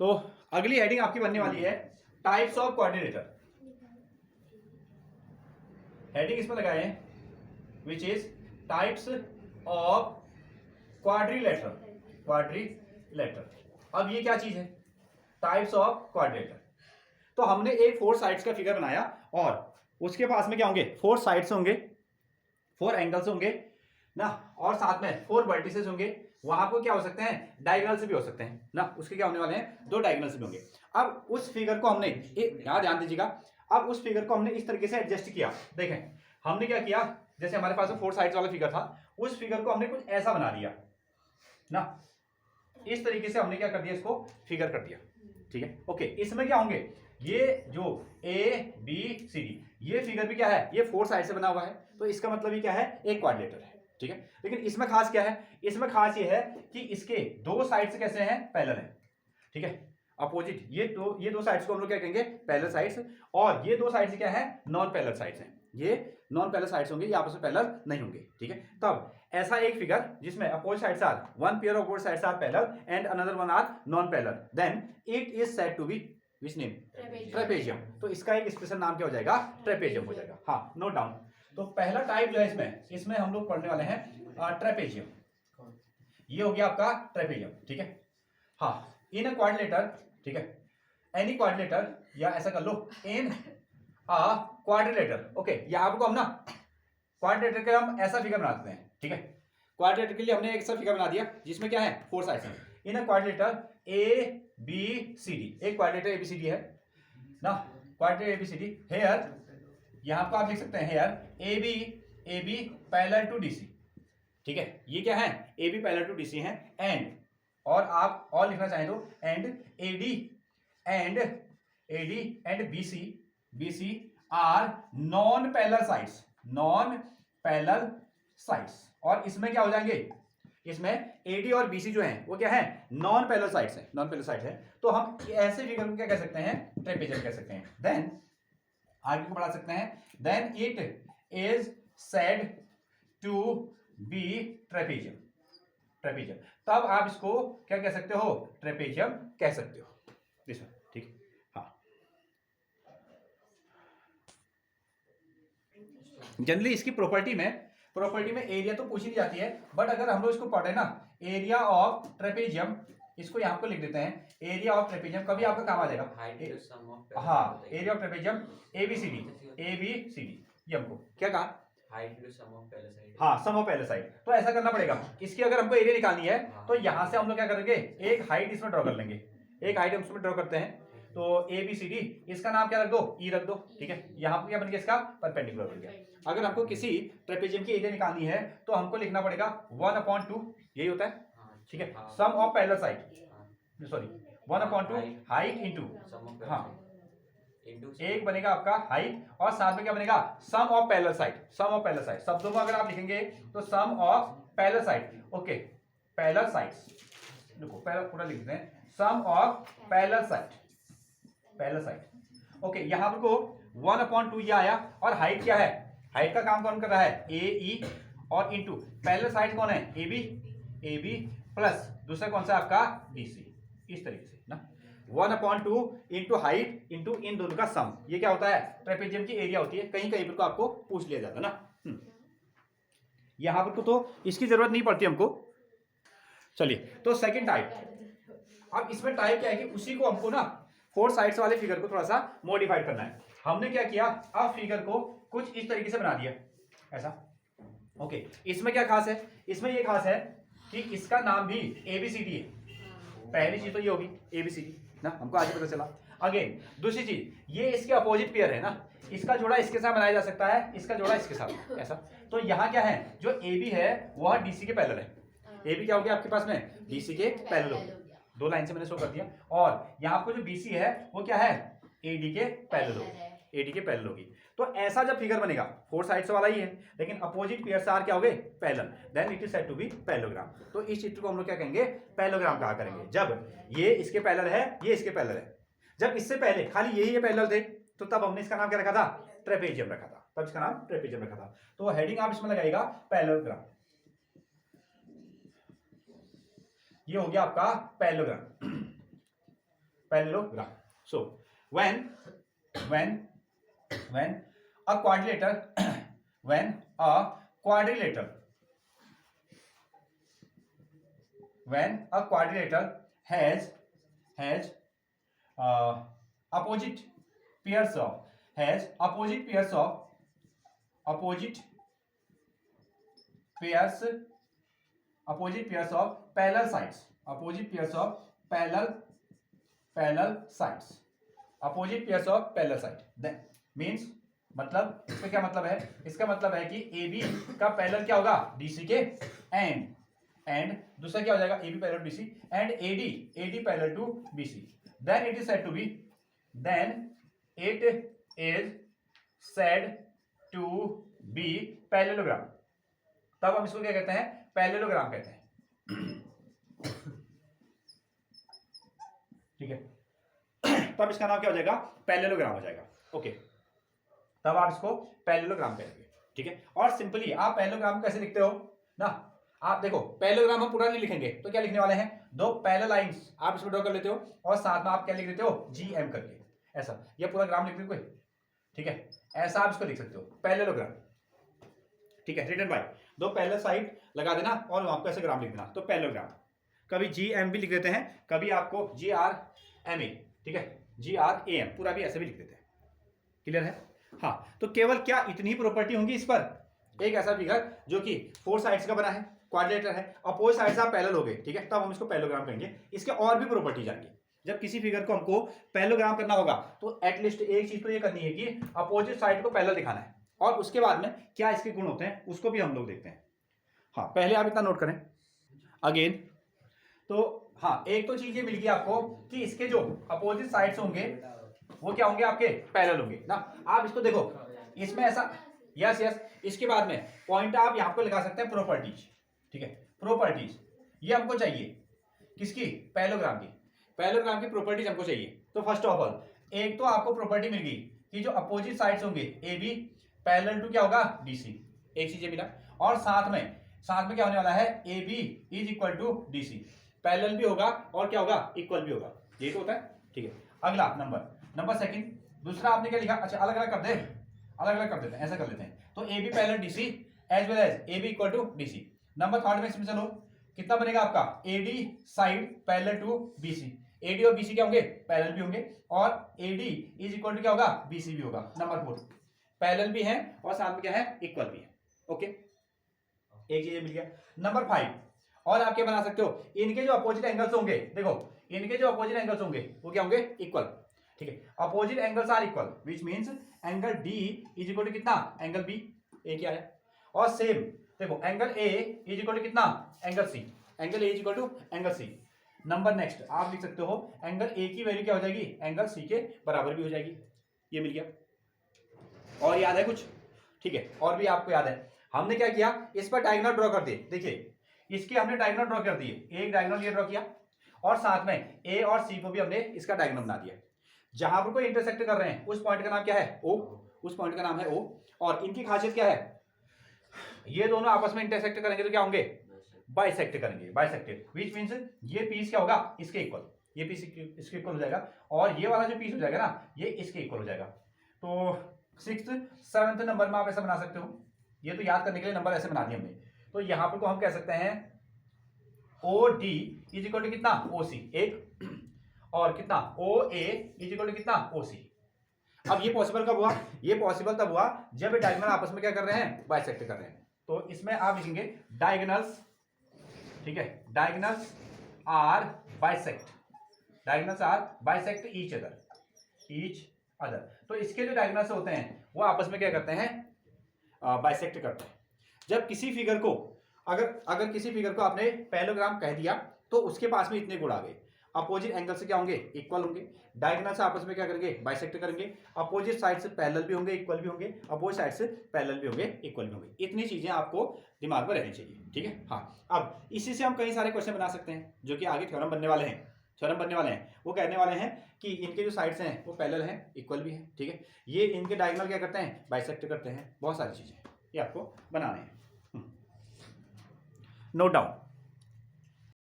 तो अगली हेडिंग आपकी बनने वाली है टाइप्स ऑफ क्वाड्रिलेटर। हेडिंग इसमें लगाए हैं which is types of quadrilateral. Quadrilateral, अब ये क्या चीज है? Types of quadrilateral. तो हमने एक 4 साइड्स का फिगर बनाया और उसके पास में क्या होंगे? 4 साइड्स होंगे, 4 एंगल्स होंगे ना, और साथ में 4 वर्टिसेस होंगे। वहां पर क्या हो सकते हैं? डायगोनल्स भी हो सकते हैं ना, उसके क्या होने वाले हैं? 2 डायगोनल्स भी होंगे। अब उस फिगर को हमने यहां ध्यान दीजिएगा, अब उस फिगर को हमने इस तरीके से एडजस्ट किया। देखें हमने क्या किया, जैसे हमारे पास 4 साइड्स वाला फिगर था, उस फिगर को हमने कुछ ऐसा बना दिया ना, इस तरीके से हमने क्या कर दिया, इसको फिगर कर दिया। ठीक है, ओके। इसमें क्या होंगे? ये जो ए बी सी डी, ये फिगर भी क्या है? ये 4 साइड से बना हुआ है, तो इसका मतलब ये क्या है? एक क्वाड्रिलेटर है। ठीक है, लेकिन इसमें खास क्या है? इसमें खास ये है कि इसके 2 साइड्स कैसे हैं? पैरेलल है। ठीक है, अपोजिट, ये दो साइड्स को हम लोग क्या कहेंगे? Parallel sides. और ये 2 साइड्स क्या है? नॉन पैरेलल साइड्स हैं। ये नॉन पैरेलल साइड्स होंगे, ये आपस में पैरेलल नहीं होंगे। ठीक है, तब ऐसा एक फिगर जिसमें opposite sides are, one pair of both sides are parallel and another one are non parallel, then it is said to be which name? Trapezium. तो इसका एक स्पेशल नाम क्या हो जाएगा? ट्रेपेजियम हो जाएगा। हाँ, नोट डाउन। तो पहला टाइप जो है इसमें हम लोग पढ़ने वाले हैं ट्रेपेजियम। ये हो गया आपका ट्रेपेजियम। ठीक है, हाँ, इन अ क्वाड्रिलेटर। ठीक है, एनी क्वाड्रिलेटर, या ऐसा कर लो इन अ क्वाड्रिलेटर। ओके, यहां पर हम ना क्वाड्रिलेटर के हम ऐसा फिगर बनाते हैं। ठीक है, क्वाड्रिलेटर के लिए हमने एक ऐसा फिगर बना दिया जिसमें क्या है? 4 साइड्स हैं। In a quadrilateral A B C D, एक quadrilateral A B C D है ना, quadrilateral A B C D. Here, यहां पर आप लिख सकते हैं here A B parallel to D C. ठीक है, ये क्या है? A B parallel to D C है। एंड, और आप और लिखना चाहें तो and A D and B C are non parallel sides, non parallel sides. और इसमें क्या हो जाएंगे? इसमें एडी और बीसी जो है वो क्या है? नॉन पैरेलल साइड्स है, नॉन पैरेलल साइड्स है। तो हम ऐसे फिगर को क्या कह सकते हैं? ट्रेपेजियम कह सकते हैं। देन आगे को बढ़ा सकते हैं, then it is said to be trapezium. Trapezium, तब आप इसको क्या कह सकते हो? ट्रेपेजियम कह सकते हो। ठीक, हाँ। जनरली इसकी प्रॉपर्टी में एरिया तो पूछी नहीं जाती है, बट अगर हम लोग इसको पढ़े ना, एरिया ऑफ ट्रेपेजियम, इसको यहां पर लिख देते हैं, एरिया ऑफ ट्रेपेजियम, कभी आपका काम आ जाएगा। हाँ, एरिया ऑफ ट्रेपेजियम एबीसीडी, ये हमको क्या कहा? हाँ, सम ऑफ पैरेलल साइड। तो ऐसा करना पड़ेगा, इसकी अगर हमको एरिया निकालनी है तो यहां से हम लोग क्या करेंगे? एक हाइट इसमें ड्रॉ कर लेंगे, एक हाइट हम इसमें ड्रॉ करते हैं। तो ए बी सी डी, इसका नाम क्या रख दो? ई रख दो। ठीक है, यहां पर क्या बन गया? इसका परपेंडिकुलर बन गया। अगर हमको किसी ट्रेपेजियम की एरिया निकालनी है तो हमको लिखना पड़ेगा 1/2, यही होता है। ठीक है, sum of parallel side, sorry 1/2 height into, हाँ, एक बनेगा आपका हाइट और साथ में क्या बनेगा? Sum of parallel side. Sum of parallel side शब्दों में अगर आप लिखेंगे तो sum of parallel side. Okay, parallel sides, देखो पहले पूरा लिख देते हैं, sum of parallel side, parallel side. Okay, यहां पर को 1/2 ये आया, और हाइट क्या है? हाइट का काम कौन कर रहा है? ए ई, और इंटू पैरेलल साइड कौन है? ए बी प्लस दूसरा कौन सा आपका? B C. इस तरीके से ना, 1/2 इंटू हाइट इंटू इन दोनों का सम, ये क्या होता है? ट्रेपेजियम की एरिया होती है। कहीं कहीं पर को आपको पूछ लिया जाता है ना। यहां पर को तो इसकी जरूरत नहीं पड़ती हमको। चलिए, तो सेकंड टाइप। अब इसमें टाइप क्या है कि उसी को हमको ना 4 साइड्स वाले फिगर को थोड़ा सा मॉडिफाइड करना है। हमने क्या किया? अब फिगर को कुछ इस तरीके से बना दिया, ऐसा। ओके, इसमें क्या खास है? इसमें ये खास है कि इसका नाम भी एबीसीडी है। पहली चीज तो ये होगी एबीसीडी ना, हमको आज पता चला। अगेन दूसरी चीज, ये इसके अपोजिट पेयर है ना, इसका जोड़ा इसके साथ बनाया जा सकता है, इसका जोड़ा इसके साथ, ऐसा। तो यहाँ क्या है? जो ए बी है वह डीसी के पैरेलल है। ए बी क्या हो गया आपके पास में? डीसी के पैरेलल हो गया। 2 लाइन से मैंने शो कर दिया। और यहाँ आपको जो बीसी है वो क्या है? एडी के पैरेलल होगी, एडी के पैरेलल होगी। तो ऐसा जब फिगर बनेगा, 4 साइड्स वाला ही है, लेकिन अपोजिट पेयर्स आर क्या हो गए? Parallel, then it is said to be parallelogram. तो इस चित्र को हम लोग क्या कहेंगे? पैरेललोग्राम कहा करेंगे। जब ये इसके पैरेलल है, ये इसके पैरेलल है। जब इससे पहले खाली यही पैरेलल थे तो तब हमने इसका नाम क्या रखा था? ट्रेपेजियम रखा था, तब इसका नाम ट्रेपेजियम रखा था। तो हेडिंग आप इसमें लगाइएगा पैरेललोग्राम। ये हो गया आपका parallelogram. Parallelogram. So when a quadrilateral has opposite pairs of parallel sides, then means, मतलब इसका क्या मतलब है? इसका मतलब है कि AB का पैरेलल क्या होगा? DC के, एंड दूसरा क्या हो जाएगा? AB parallel to BC and AD parallel to BC. Then it is said to be parallelogram. तब हम इसको क्या कहते हैं? पैरेललोग्राम कहते हैं. ठीक है, तब इसका नाम क्या हो जाएगा? पैरेललोग्राम हो जाएगा. ओके, तब आप इसको पैरेललोग्राम कहेंगे. ठीक है, और सिंपली आप पैरेललोग्राम कैसे लिखते हो ना? आप देखो, पैरेललोग्राम हम पूरा नहीं लिखेंगे तो क्या लिखने वाले हैं? दो पैरेलल लाइंस आप इसमें ड्रॉ कर लेते हो और साथ में आप क्या लिख देते हो? GM करके, ऐसा. ये पूरा ग्राम लिख कोई. ठीक है, ऐसा आप इसको लिख सकते हो, पैरेललोग्राम. ठीक है, रिटन बाय, दो पैरेलल साइड लगा देना और वहां पर ऐसे ग्राम लिख देना, तो पैरेललोग्राम. कभी GM भी लिख देते हैं, कभी आपको GRMA, ठीक है, GRAM पूरा भी ऐसे भी लिख देते हैं. क्लियर है? हाँ, तो केवल क्या इतनी ही प्रॉपर्टी होंगी इस पर? एक ऐसा फिगर जो कि 4 साइड्स का बना है, क्वाड्रिलेटरल है, अपोजिट साइड्स आप पैरेलल हो गए. ठीक है, तब हम इसको पैरेललोग्राम कहेंगे. इसके और भी प्रॉपर्टीज आएंगी. जब किसी फिगर को हमको पैरेललोग्राम करना होगा तो एटलीस्ट एक चीज तो ये करनी है कि अपोजिट साइड को पैरेलल दिखाना है, और उसके बाद में क्या इसके गुण होते हैं उसको भी हम लोग देखते हैं. हाँ, पहले आप इतना नोट करें अगेन. तो हाँ, एक तो चीज ये मिल गई आपको कि इसके जो अपोजिट साइड्स होंगे वो क्या होंगे? आपके पैरेलल होंगे ना. आप इसको देखो, इसमें ऐसा, यस. इसके बाद में पॉइंट आप यहां पर लगा सकते हैं प्रॉपर्टीज. ठीक है, प्रॉपर्टीज ये हमको चाहिए किसकी? पैरेललोग्राम की. पैरेललोग्राम की प्रॉपर्टीज हमको चाहिए. तो फर्स्ट ऑफ ऑल एक तो आपको प्रॉपर्टी मिल गई कि जो अपोजिट साइड्स होंगे AB पैरेलल टू क्या होगा? DC. एक चीज ये मिला, और साथ में क्या होने वाला है? AB is equal to DC. Parallel भी होगा और क्या होगा? इक्वल भी होगा. ये तो होता है. ठीक है, अगला नंबर सेकंड. दूसरा आपने क्या लिखा? अच्छा, अलग अलग कर देते हैं, ऐसा कर लेते हैं. तो AB parallel DC as well as AB equal to DC. Number third में इसमें चलो, कितना बनेगा आपका? AD side parallel to BC. AD और BC क्या होंगे? पैरेलल भी होंगे, और AD इज इक्वल टू क्या होगा? BC भी होगा. नंबर 4 पैरेलल भी है और साथ में क्या है? इक्वल भी है. ओके, एक चीज मिल गया. नंबर 5 और आप क्या बना सकते हो? इनके जो अपोजिट एंगल्स होंगे, देखो इनके जो अपोजिट एंगल्स होंगे वो क्या होंगे? इक्वल. ठीक है, opposite angles are equal which means angle D is equal to कितना? Angle B. ए क्या है? और सेम देखो, angle A is equal to कितना? Angle C. Angle A is equal to angle C. Number next आप लिख सकते हो, एंगल A की वैल्यू क्या हो जाएगी? एंगल C के बराबर भी हो जाएगी. ये मिल गया. और याद है कुछ? ठीक है, और भी आपको याद है, हमने क्या किया? इस पर डायगोनल ड्रॉ कर दिए. देखिए, इसकी हमने डायगोनल ड्रॉ कर दिए. एक डायगोनल ये ड्रॉ किया, और साथ में A और C को भी हमने इसका डायगोनल बना दिया. जहां पर कोई इंटरसेक्ट कर रहे हैं उस पॉइंट का नाम क्या है? O. उस पॉइंट का नाम है O. और इनकी खासियत क्या है? ये दोनों आपस में इंटरसेक्ट करेंगे तो क्या होंगे? बाइसेक्ट करेंगे. बाइसेक्टेड व्हिच मींस ये पीस क्या होगा? इसके इक्वल. ये पीस इसके इक्वल हो जाएगा, और ये वाला जो पीस हो जाएगा ना, ये इसके इक्वल हो जाएगा. तो 6th 7th नंबर में आप ऐसा बना सकते हो. ये तो याद करने के लिए नंबर ऐसे बना दिए हमने. तो यहां पर को हम कह सकते हैं OD इज इक्वल टू कितना? OC. एक, और कितना? OA इज इक्वल टू कितना? OC. अब ये पॉसिबल कब हुआ? ये पॉसिबल तब हुआ जब डायगोनल आपस में क्या कर रहे हैं? बाइसेक्ट कर रहे हैं. तो इसमें आप लिखेंगे डायगोनल्स. ठीक है, diagonals are bisect. Diagonals are bisect each other. तो इसके जो डायगोनल्स होते हैं वो आपस में क्या करते हैं? बाइसेक्ट करते हैं. जब किसी फिगर को अगर किसी फिगर को आपने पैरेललोग्राम कह दिया तो उसके पास में इतने गुण आ गए. अपोजिट एंगल से क्या होंगे? इक्वल होंगे. डायगोनल से आपस में क्या करेंगे? बाइसेक्ट करेंगे. अपोजिट साइड से पैरेलल भी होंगे, इक्वल भी होंगे. अपोजिट साइड से पैरेलल भी होंगे, इक्वल भी होंगे. इतनी चीजें आपको दिमाग में रहनी चाहिए. ठीक है. हाँ, अब इसी से हम कई सारे क्वेश्चन बना सकते हैं जो कि आगे थ्योरम बनने वाले हैं. वो कहने वाले हैं कि इनके जो साइड्स हैं वो पैरेलल हैं, इक्वल भी हैं. ठीक है, ये इनके डायगोनल क्या करते हैं? बाइसेक्ट करते हैं. बहुत सारी चीजें ये आपको बनाने हैं. Note down.